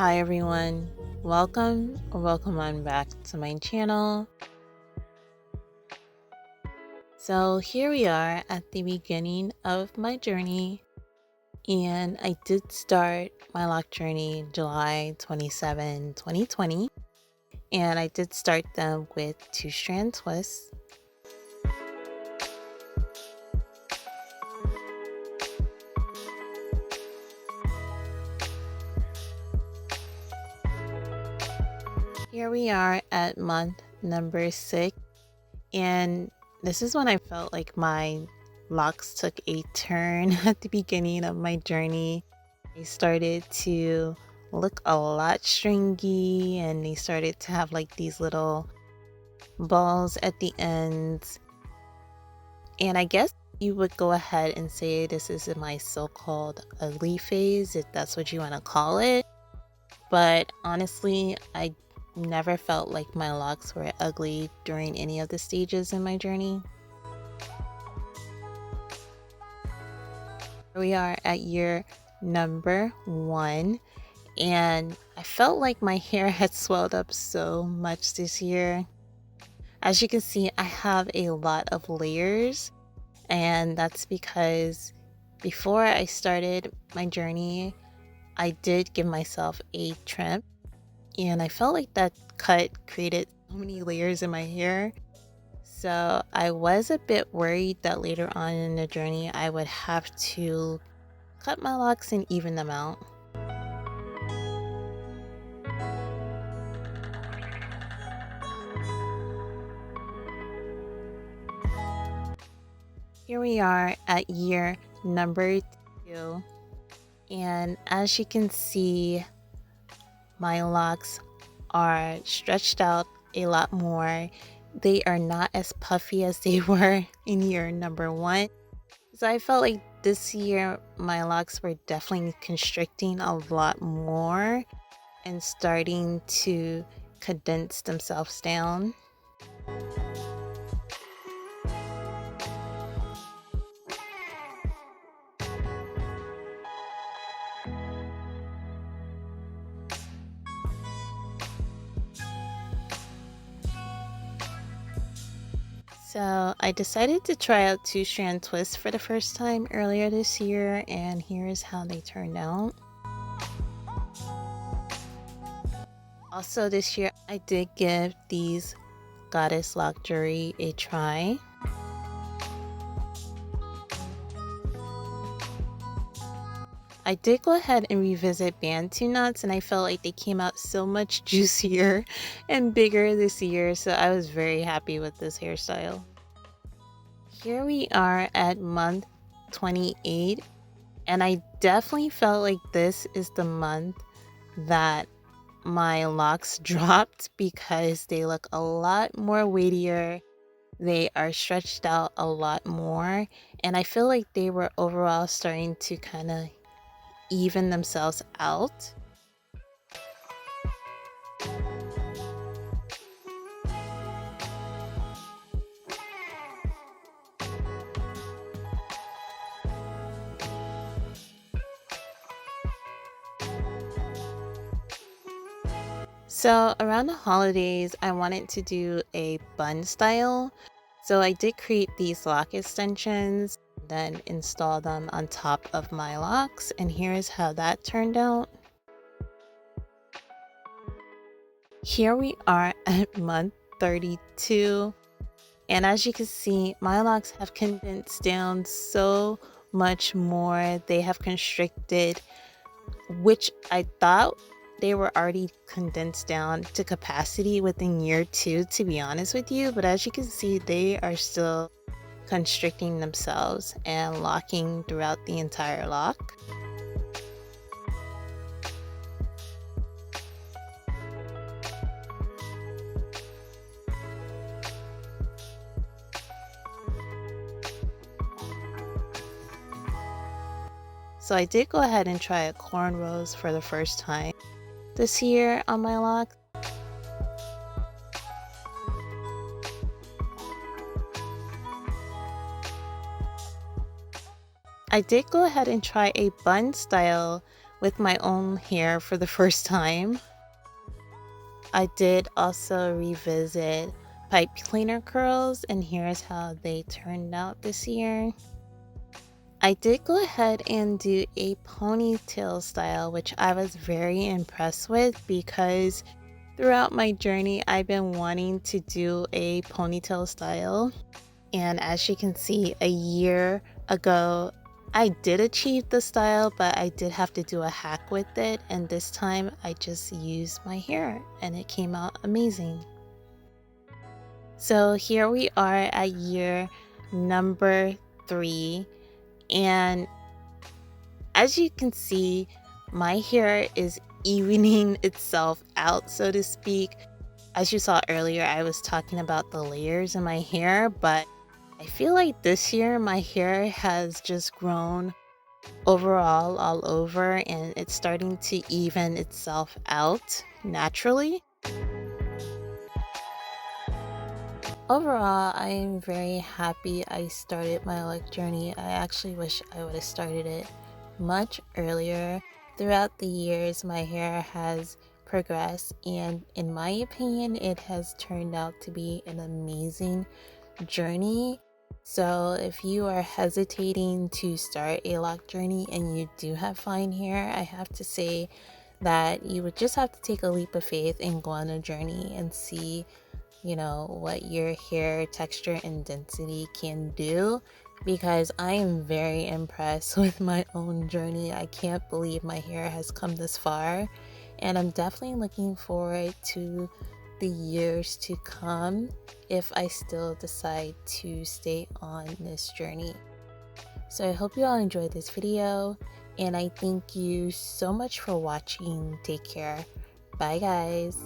Hi everyone, welcome or welcome on back to my channel. So here we are at the beginning of my journey, and I did start my lock journey July 27, 2020, and I did start them with 2 strand twists. Here we are at month number 6, and this is when I felt like my locks took a turn at the beginning of my journey. They started to look a lot stringy, and they started to have like these little balls at the ends. And I guess you would go ahead and say this is my so-called ugly phase, if that's what you want to call it. But honestly, I never felt like my locks were ugly during any of the stages in my journey. We are at year number 1, and I felt like my hair had swelled up so much this year. As you can see, I have a lot of layers, and that's because before I started my journey, I did give myself a trim, and I felt like that cut created so many layers in my hair. So I was a bit worried that later on in the journey I would have to cut my locks and even them out. Here we are at year number 2, and as you can see, my locks are stretched out a lot more. They are not as puffy as they were in year number 1. So I felt like this year my locks were definitely constricting a lot more and starting to condense themselves down. So I decided to try out 2 strand twists for the first time earlier this year, and here's how they turned out. Also this year I did give these goddess lock jewelry a try. I did go ahead and revisit Bantu knots, and I felt like they came out so much juicier and bigger this year, so I was very happy with this hairstyle. Here we are at month 28, and I definitely felt like this is the month that my locks dropped because they look a lot more weightier. They are stretched out a lot more, and I feel like they were overall starting to kind of even themselves out. So around the holidays, I wanted to do a bun style. So I did create these lock extensions, then install them on top of my locks, and here's how that turned out. Here we are at month 32, and as you can see, my locks have condensed down so much more. They have constricted, which I thought they were already condensed down to capacity within year 2, to be honest with you, but as you can see, they are still constricting themselves and locking throughout the entire lock. So I did go ahead and try a cornrows for the first time this year on my locks. I did go ahead and try a bun style with my own hair for the first time. I did also revisit pipe cleaner curls, and here's how they turned out this year. I did go ahead and do a ponytail style, which I was very impressed with because throughout my journey I've been wanting to do a ponytail style. And as you can see, a year ago I did achieve the style, but I did have to do a hack with it, and this time I just used my hair and it came out amazing. So here we are at year number 3, and as you can see, my hair is evening itself out, so to speak. As you saw earlier, I was talking about the layers in my hair, but I feel like this year my hair has just grown overall all over, and it's starting to even itself out naturally. Overall, I am very happy I started my Locd journey. I actually wish I would have started it much earlier. Throughout the years, my hair has progressed, and in my opinion, it has turned out to be an amazing journey. So if you are hesitating to start a Locd journey and you do have fine hair, I have to say that you would just have to take a leap of faith and go on a journey and see, you know, what your hair texture and density can do, because I am very impressed with my own journey. I can't believe my hair has come this far, and I'm definitely looking forward to the years to come if I still decide to stay on this journey. So I hope you all enjoyed this video, and I thank you so much for watching. Take care. Bye guys.